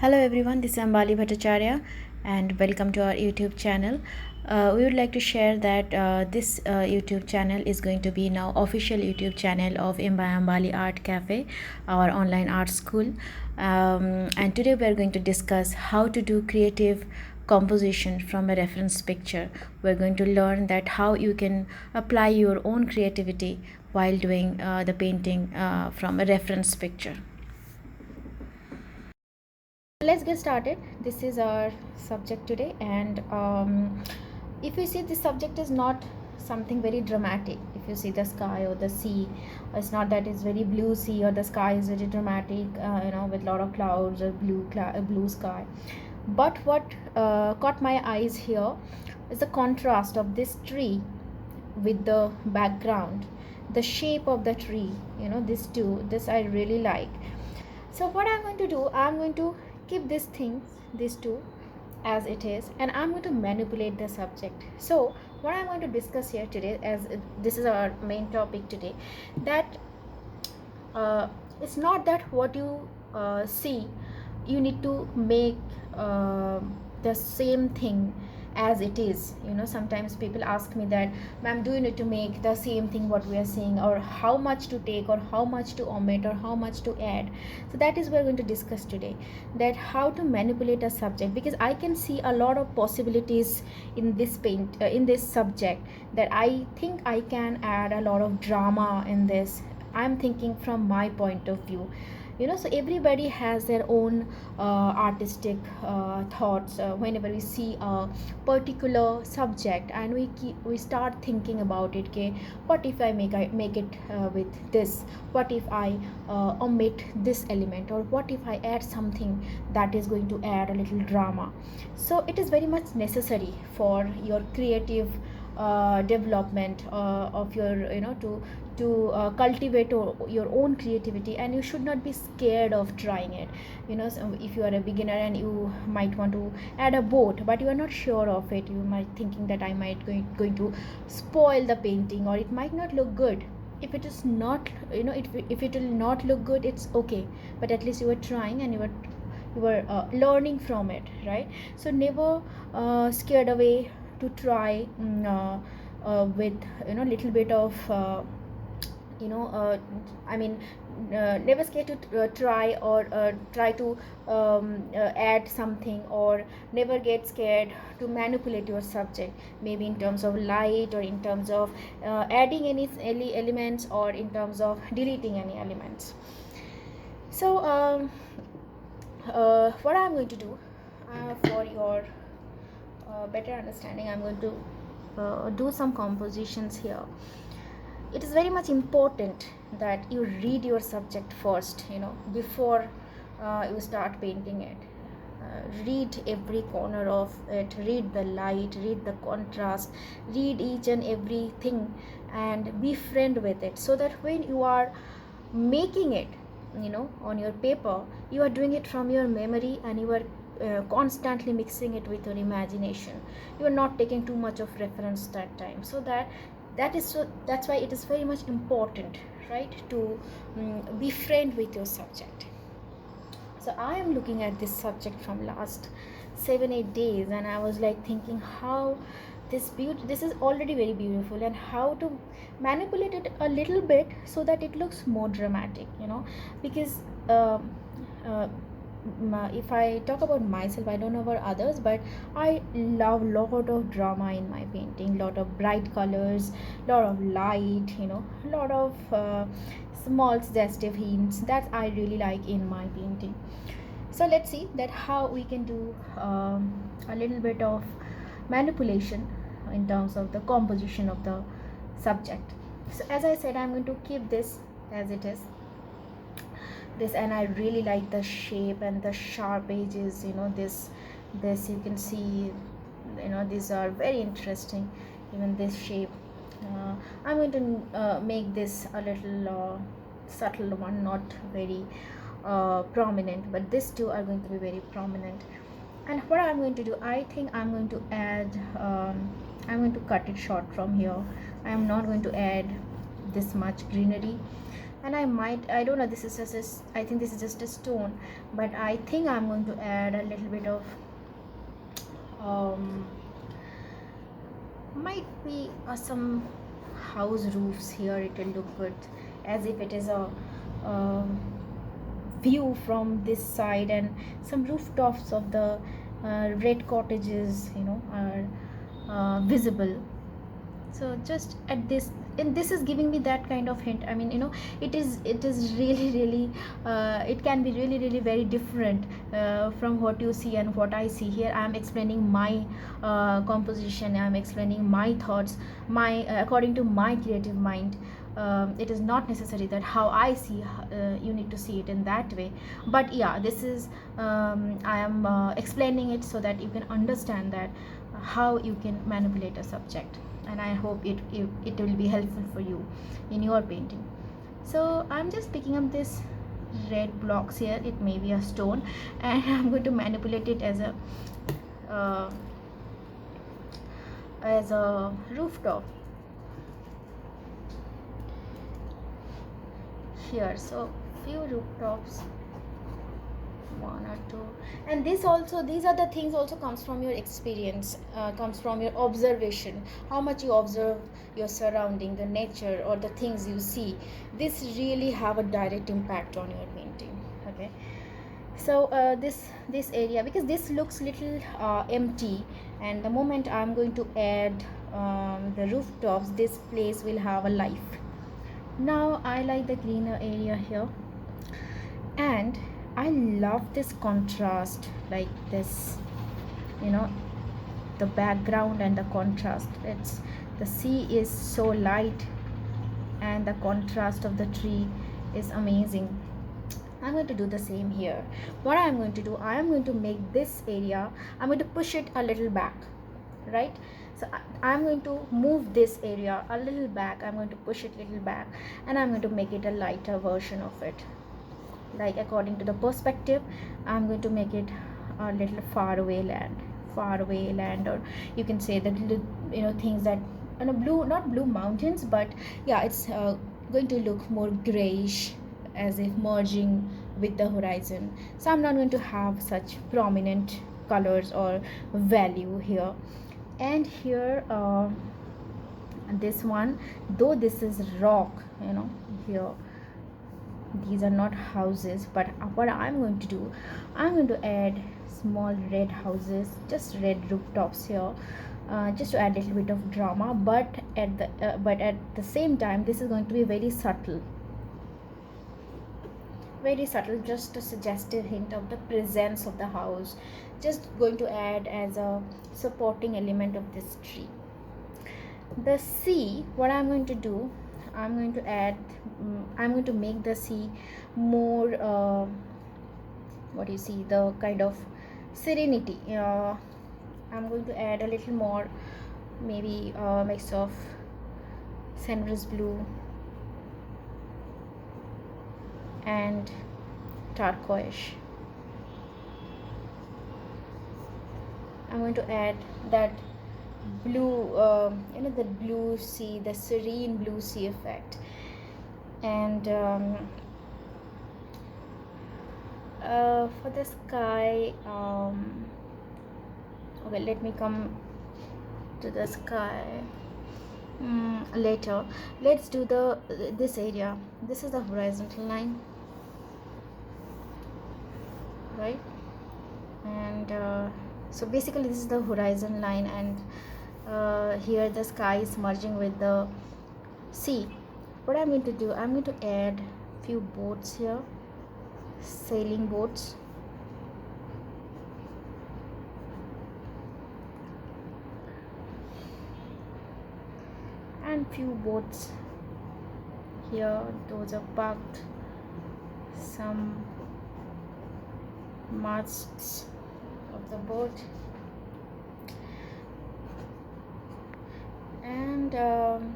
Hello everyone, this is Ambbali and welcome to our YouTube channel. We would like to share that this YouTube channel is going to be now official YouTube channel of Ambbali Art Cafe, our online art school. And today we are going to discuss how to do creative composition from a reference picture. We're going to learn that how you can apply your own creativity while doing the painting from a reference picture. Let's get started. This is our subject today, and if you see, this subject is not something very dramatic. If you see the sky or the sea, it's not that it's very blue sea or the sky is very dramatic, with a lot of clouds or blue sky. But what caught my eyes here is the contrast of this tree with the background, the shape of the tree. This I really like. So what I'm going to do, I'm going to keep these two as it is, and I'm going to manipulate the subject. So what I'm going to discuss here today, as this is our main topic today, that it's not that what you see, you need to make the same thing as it is. Sometimes people ask me that, ma'am, do you need to make the same thing what we are saying, or how much to take, or how much to omit, or how much to add? So that is we're going to discuss today, that how to manipulate a subject, because I can see a lot of possibilities in this subject, that I think I can add a lot of drama in this. I'm thinking from my point of view. So everybody has their own artistic thoughts whenever we see a particular subject, and we start thinking about it. Okay, what if I make it with this? What if I omit this element, or what if I add something that is going to add a little drama? So it is very much necessary for your creative development of your, to cultivate your own creativity, and you should not be scared of trying it. So if you are a beginner and you might want to add a boat, but you are not sure of it, you might thinking that I might going to spoil the painting, or it might not look good. If it is not, if it will not look good, it's okay, but at least you were trying, and you were learning from it, right? So never scared away to try, with little bit of you know I mean never scared to try, or try to add something, or never get scared to manipulate your subject, maybe in terms of light, or in terms of adding any elements, or in terms of deleting any elements. So what I'm going to do, for your better understanding, I'm going to do some compositions here. It is very much important that you read your subject first, before you start painting it. Read every corner of it, read the light, read the contrast, read each and everything, and be friend with it, so that when you are making it, on your paper, you are doing it from your memory, and you are constantly mixing it with your imagination. You are not taking too much of reference that time. So that's why it is very much important, right, to be friend with your subject. So I am looking at this subject from last 7-8 days, and I was like thinking how this is already very beautiful, and how to manipulate it a little bit so that it looks more dramatic, because uh, if I talk about myself, I don't know about others, but I love lot of drama in my painting, lot of bright colors, lot of light, lot of small suggestive hints that I really like in my painting. So let's see that how we can do a little bit of manipulation in terms of the composition of the subject. So as I said, I'm going to keep this as it is, and I really like the shape and the sharp edges. This you can see, these are very interesting. Even this shape, I'm going to make this a little subtle one, not very prominent, but these two are going to be very prominent. And what I'm going to do, I think I'm going to add I'm going to cut it short from here. I am not going to add this much greenery, and I don't know, this is just I think this is just a stone, but I think I'm going to add a little bit of um, might be some house roofs here. It will look good, as if it is a um, view from this side, and some rooftops of the red cottages, are visible. So just at this, and this is giving me that kind of hint. I mean, it is really really it can be really really very different from what you see and what I see. Here I am explaining my composition, I am explaining my thoughts, my according to my creative mind. It is not necessary that how I see, you need to see it in that way. But yeah, this is I am explaining it so that you can understand that how you can manipulate a subject, and I hope it will be helpful for you in your painting. So I'm just picking up this red blocks here. It may be a stone, and I'm going to manipulate it uh, as a rooftop here. So few rooftops, one or two, and these are the things also comes from your experience, comes from your observation, how much you observe your surrounding, the nature or the things you see. This really have a direct impact on your painting. Okay, so this area, because this looks little empty, and the moment I'm going to add the rooftops, this place will have a life. Now I like the greener area here, and I love this contrast, like this, the background and the contrast. It's the sea is so light, and the contrast of the tree is amazing. I'm going to do the same here. What I'm going to do, I am going to make this area, I'm going to push it a little back, right? So I'm going to move this area a little back, I'm going to push it a little back, and I'm going to make it a lighter version of it. Like according to the perspective, I'm going to make it a little far away land, or you can say that little, things that blue, not blue mountains, but yeah, it's going to look more grayish, as if merging with the horizon. So I'm not going to have such prominent colors or value here. And here this one, though this is rock, here these are not houses, but what I'm going to do, I'm going to add small red houses, just red rooftops here, just to add a little bit of drama. But at the same time, this is going to be very subtle, just a suggestive hint of the presence of the house, just going to add as a supporting element of this tree. The sea, what I'm going to do, I'm going to make the sea more what do you see, the kind of serenity. I'm going to add a little more, maybe a mix of sunrise blue and turquoise. I'm going to add that blue, the blue sea, the serene blue sea effect. And for the sky, okay, let me come to the sky later. Let's do this area. This is the horizontal line, right? And so basically this is the horizon line, and here the sky is merging with the sea. What I'm going to do, I'm going to add few boats here, sailing boats, and few boats here, those are parked, some masts of the boat. And I'm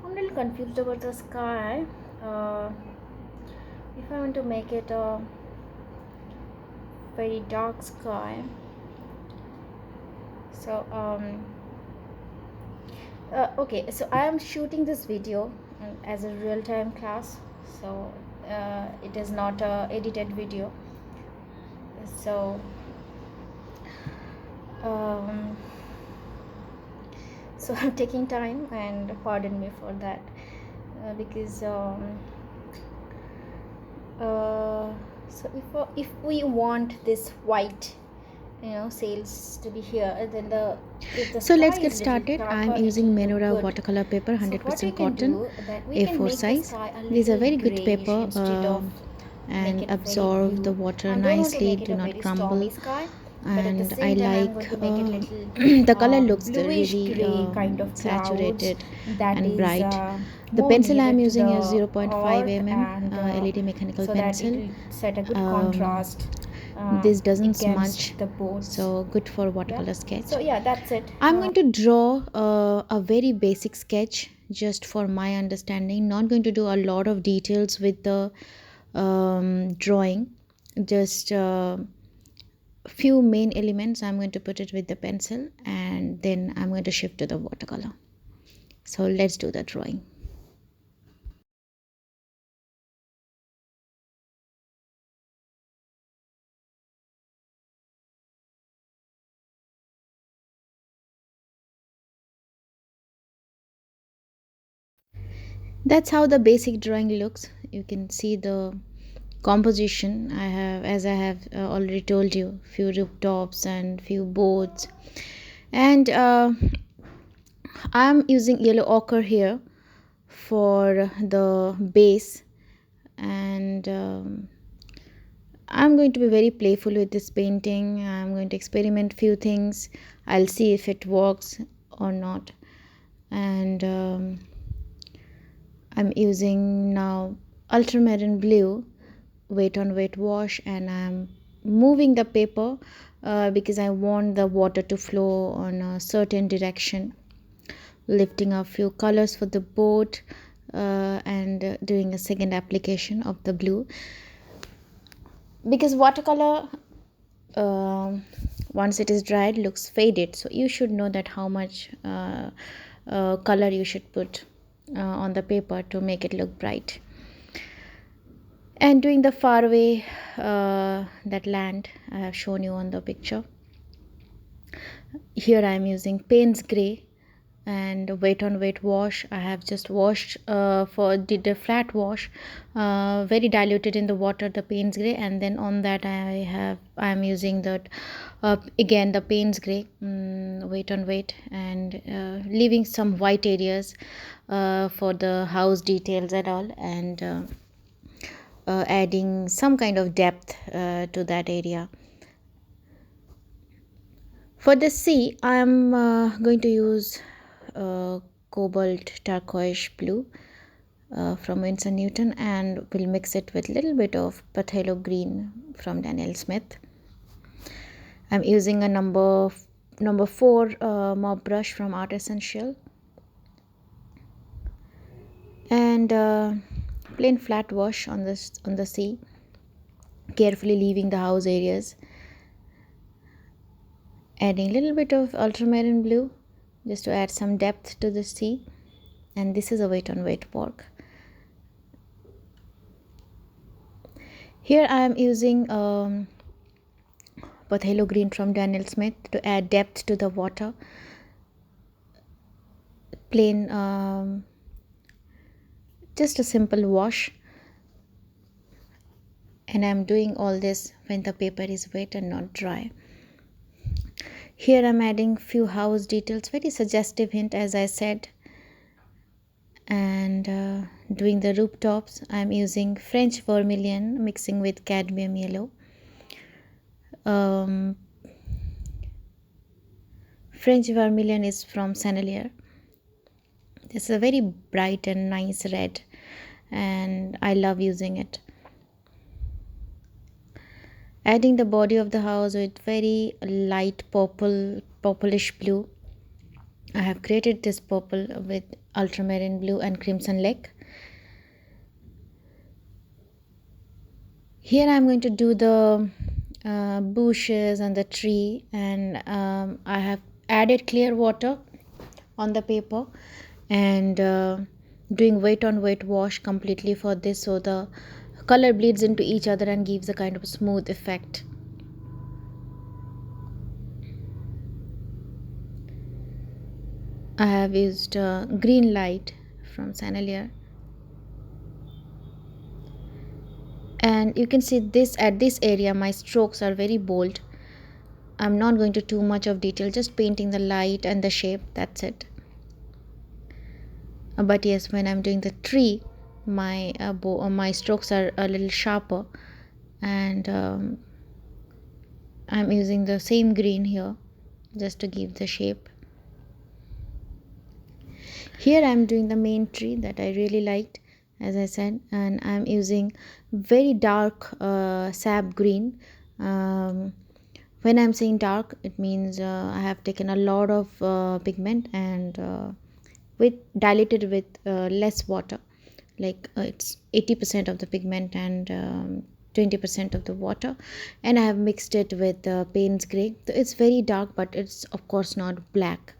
a little confused about the sky. If I want to make it a very dark sky, so okay, so I am shooting this video as a real-time class, so it is not a edited video. So um, so I'm taking time, and pardon me for that, because so if we want this white, sails to be here, then if the So sky let's get is little started. I'm darker, it using will look Menora good. watercolor paper, So what we 100% can cotton, do, that we can A4 make the size. sky a These are little very good grayish paper instead of make and it very absorb the blue. water I don't want to nicely, make it do a not very stormy crumble, sky, but at the and I same time I'm like going to make it little the color looks bluish really gray kind of clouds saturated that and is bright. The more pencil nearer I'm to using the is 0.5 earth, mm and LED mechanical so that it pencil. will set a good Um, contrast this doesn't against smudge, the boats. so good for Yeah, watercolor sketch. so yeah, that's it. I'm going to draw a very basic sketch just for my understanding. Not going to do a lot of details with the drawing. Just few main elements. I'm going to put it with the pencil, and then I'm going to shift to the watercolor. So let's do the drawing. That's how the basic drawing looks. You can see the composition. I have, as I have already told you, few rooftops and few boats, and I'm using yellow ochre here for the base, and I'm going to be very playful with this painting. I'm going to experiment few things. I'll see if it works or not. And I'm using now ultramarine blue weight on weight wash, and I'm moving the paper because I want the water to flow on a certain direction, lifting a few colors for the boat, and doing a second application of the blue, because watercolor, once it is dried, looks faded. So you should know that how much color you should put on the paper to make it look bright. And doing the far away, that land I have shown you on the picture. Here I am using Payne's Gray and weight on weight wash. I have just washed, did a flat wash, very diluted in the water, the Payne's Gray, and then on that I am using that again the Payne's Gray, weight on weight, and leaving some white areas for the house details and all, and adding some kind of depth to that area. For the sea, I am going to use cobalt turquoise blue from Winsor Newton, and will mix it with a little bit of phthalo green from Daniel Smith. I'm using a number 4 mop brush from Art Essential, and plain flat wash on the sea, carefully leaving the house areas, adding a little bit of ultramarine blue just to add some depth to the sea. And this is a weight on weight work. Here I am using phthalo green from Daniel Smith to add depth to the water. Plain, just a simple wash, and I am doing all this when the paper is wet and not dry. Here I am adding few house details, very suggestive hint, as I said, and doing the rooftops. I am using French vermilion mixing with cadmium yellow. French vermilion is from Sennelier. This is a very bright and nice red, and I love using it. Adding the body of the house with very light purplish blue. I have created this purple with ultramarine blue and crimson lake. Here I am going to do the bushes and the tree, and I have added clear water on the paper, and doing wet on wet wash completely for this, so the color bleeds into each other and gives a kind of smooth effect. I have used green light from Sanalier, and you can see this at this area my strokes are very bold. I'm not going to too much of detail, just painting the light and the shape, that's it. But yes, when I'm doing the tree, my strokes are a little sharper, and I'm using the same green here just to give the shape. Here I'm doing the main tree that I really liked, as I said, and I'm using very dark sap green. When I'm saying dark, it means I have taken a lot of pigment and with diluted with less water, like it's 80% of the pigment and 20% of the water, and I have mixed it with Payne's gray. So it's very dark, but it's of course not black.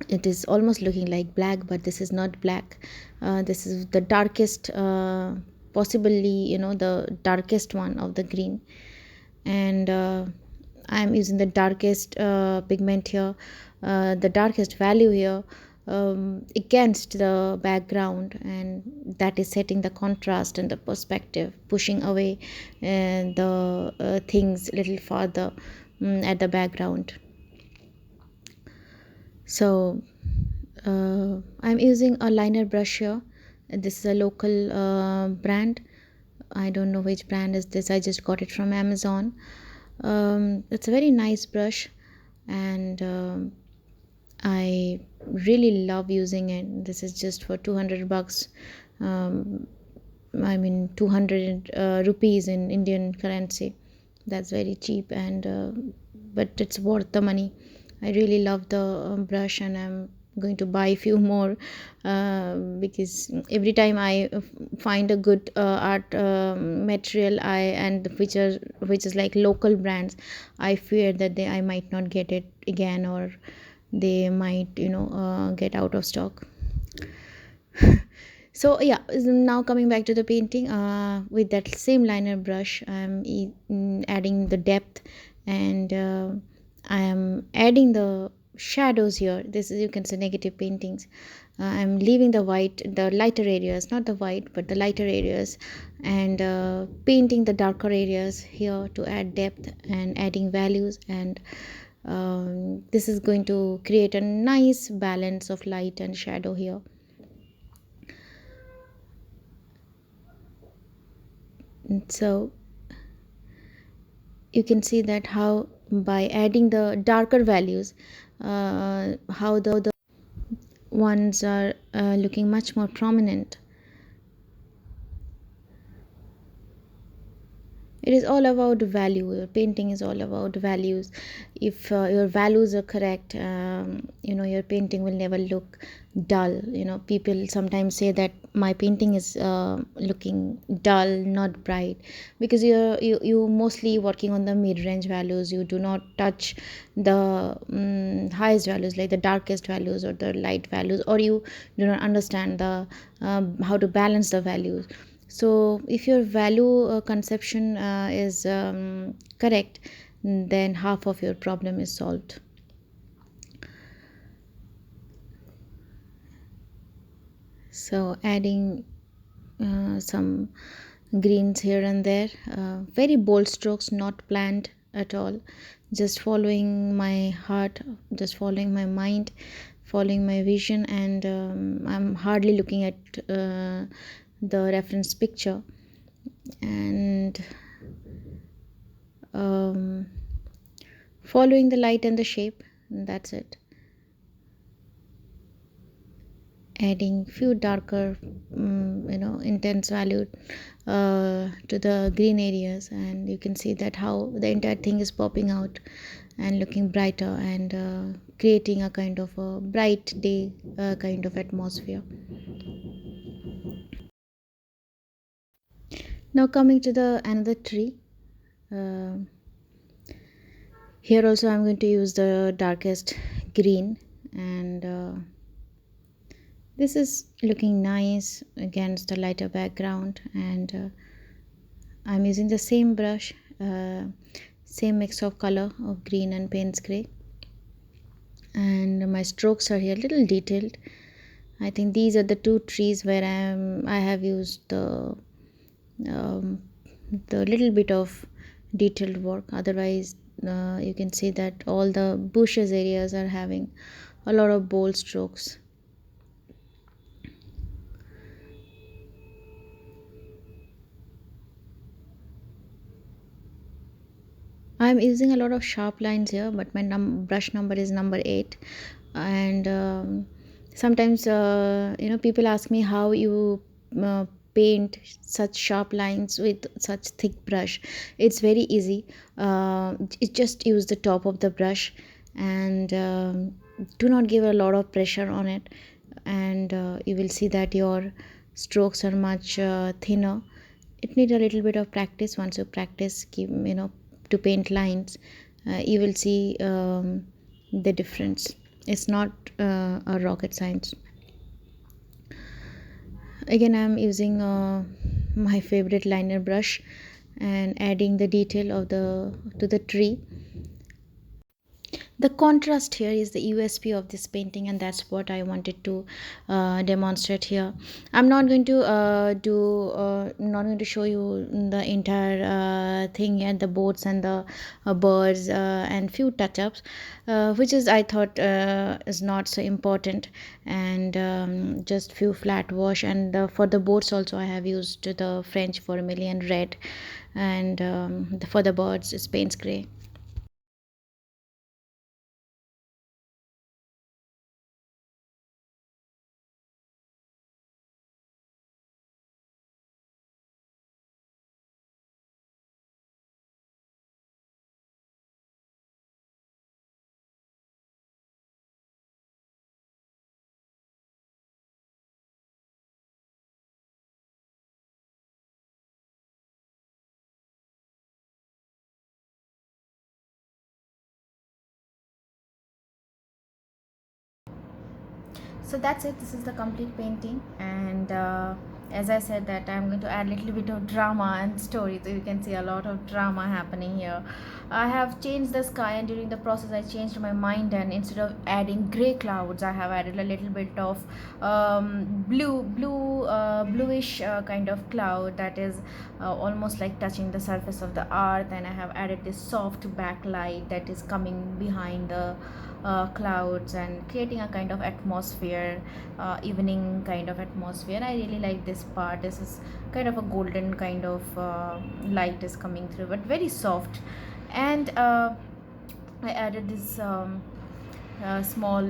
It is almost looking like black, but this is not black. This is the darkest, possibly, the darkest one of the green. And I'm using the darkest pigment here, the darkest value here, against the background, and that is setting the contrast and the perspective, pushing away the things a little farther at the background. So I'm using a liner brush here. This is a local brand. I don't know which brand is this. I just got it from Amazon. It's a very nice brush, and I really love using it. This is just for 200 bucks. I mean 200 rupees in Indian currency. That's very cheap, and but it's worth the money. I really love the brush, and I'm going to buy a few more because every time I find a good art material, I and which is like local brands, I fear that I might not get it again, or they might get out of stock. So yeah, now coming back to the painting, with that same liner brush I'm adding the depth, and I am adding the shadows here. This is, you can say, negative paintings. I'm leaving the lighter areas, not the white but the lighter areas, and painting the darker areas here to add depth and adding values, and this is going to create a nice balance of light and shadow here. So you can see that how by adding the darker values, how the ones are looking much more prominent. It is all about value. Your painting is all about values. If your values are correct, your painting will never look dull. People sometimes say that my painting is looking dull, not bright, because you mostly working on the mid-range values. You do not touch the highest values, like the darkest values or the light values, or you do not understand the how to balance the values. So if your value conception is correct, then half of your problem is solved. So adding some greens here and there, very bold strokes, not planned at all, just following my heart, just following my mind, following my vision, and I'm hardly looking at the reference picture, and following the light and the shape, and that's it. Adding few darker intense value to the green areas, and you can see that how the entire thing is popping out and looking brighter, and creating a kind of a bright day kind of atmosphere. Now coming to the another tree, uh, here also I'm going to use the darkest green, and This is looking nice against the lighter background, and I'm using the same brush, same mix of color of green and Payne's gray, and my strokes are here a little detailed. I think these are the two trees where I have used um, the little bit of detailed work. Otherwise, you can see that all the bushes areas are having a lot of bold strokes. I'm using a lot of sharp lines here, but my brush number is number 8. And sometimes, people ask me how you uh, paint such sharp lines with such thick brush. It's very easy. It just use the top of the brush, and do not give a lot of pressure on it, and you will see that your strokes are much thinner. It needs a little bit of practice. Once you practice, to paint lines, you will see the difference. It's not a rocket science. Again, I'm using my favorite liner brush and adding the detail of the to the tree. The contrast here is the USP of this painting, and that's what I wanted to demonstrate here. I'm not going to not going to show you the entire thing here, the boats and the birds and few touch-ups, which is I thought is not so important, and just few flat wash. And for the boats also I have used the French vermilion red, and for the birds it's Payne's gray. So that's it, this is the complete painting. And as I said that I'm going to add a little bit of drama and story, so you can see a lot of drama happening here. I have changed the sky, and during the process I changed my mind, and instead of adding gray clouds I have added a little bit of bluish kind of cloud that is almost like touching the surface of the earth. And I have added this soft backlight that is coming behind the clouds and creating a kind of atmosphere, evening kind of atmosphere. I really like this part. This is kind of a golden kind of light is coming through, but very soft. And I added this small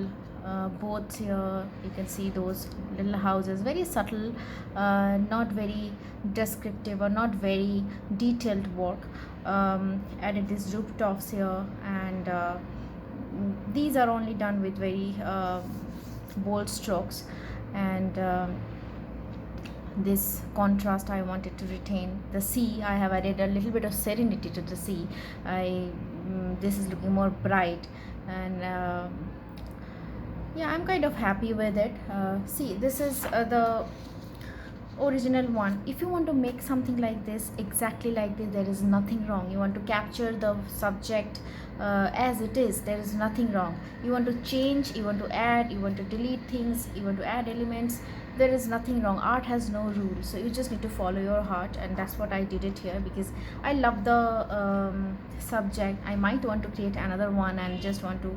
boats here. You can see those little houses, very subtle, not very descriptive or not very detailed work. Added these rooftops here, and these are only done with very bold strokes. And this contrast I wanted to retain. The sea, I have added a little bit of serenity to the sea. This is looking more bright, and yeah, I'm kind of happy with it. See, this is the original one. If you want to make something like this, exactly like this, there is nothing wrong. You want to capture the subject as it is, there is nothing wrong. You want to change, you want to add, you want to delete things, you want to add elements, there is nothing wrong. Art has no rules, so you just need to follow your heart. And that's what I did it here, because I love the subject. I might want to create another one and just want to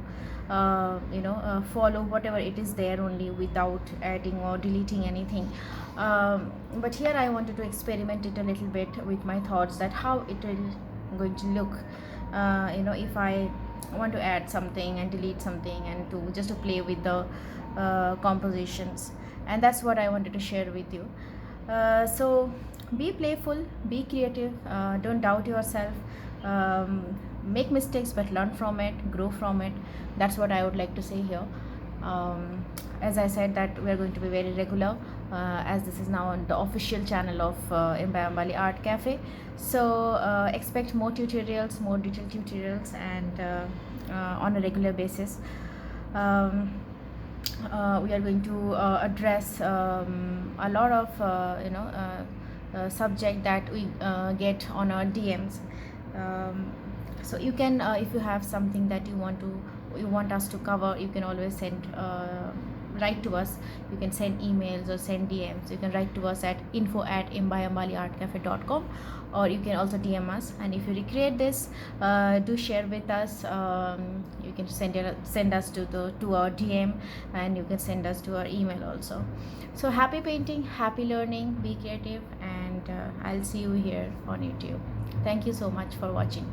follow whatever it is there only, without adding or deleting anything. But here I wanted to experiment it a little bit with my thoughts, that how it will going to look, if I want to add something and delete something, and to just to play with the compositions. And that's what I wanted to share with you. So be playful, be creative, don't doubt yourself. Make mistakes, but learn from it, grow from it. That's what I would like to say here. As I said that we are going to be very regular, as this is now on the official channel of Ambbali Art Cafe. So expect more tutorials, more detailed tutorials, and on a regular basis. um, we are going to address a lot of subject that we get on our DMs. So you can, if you have something that you want us to cover, you can always send write to us. You can send emails or send DMs. You can write to us at info@ambbaliartcafe.com, or you can also DM us. And if you recreate this, do share with us. You can send us to our DM, and you can send us to our email also. So happy painting, happy learning, be creative, and I'll see you here on YouTube. Thank you so much for watching.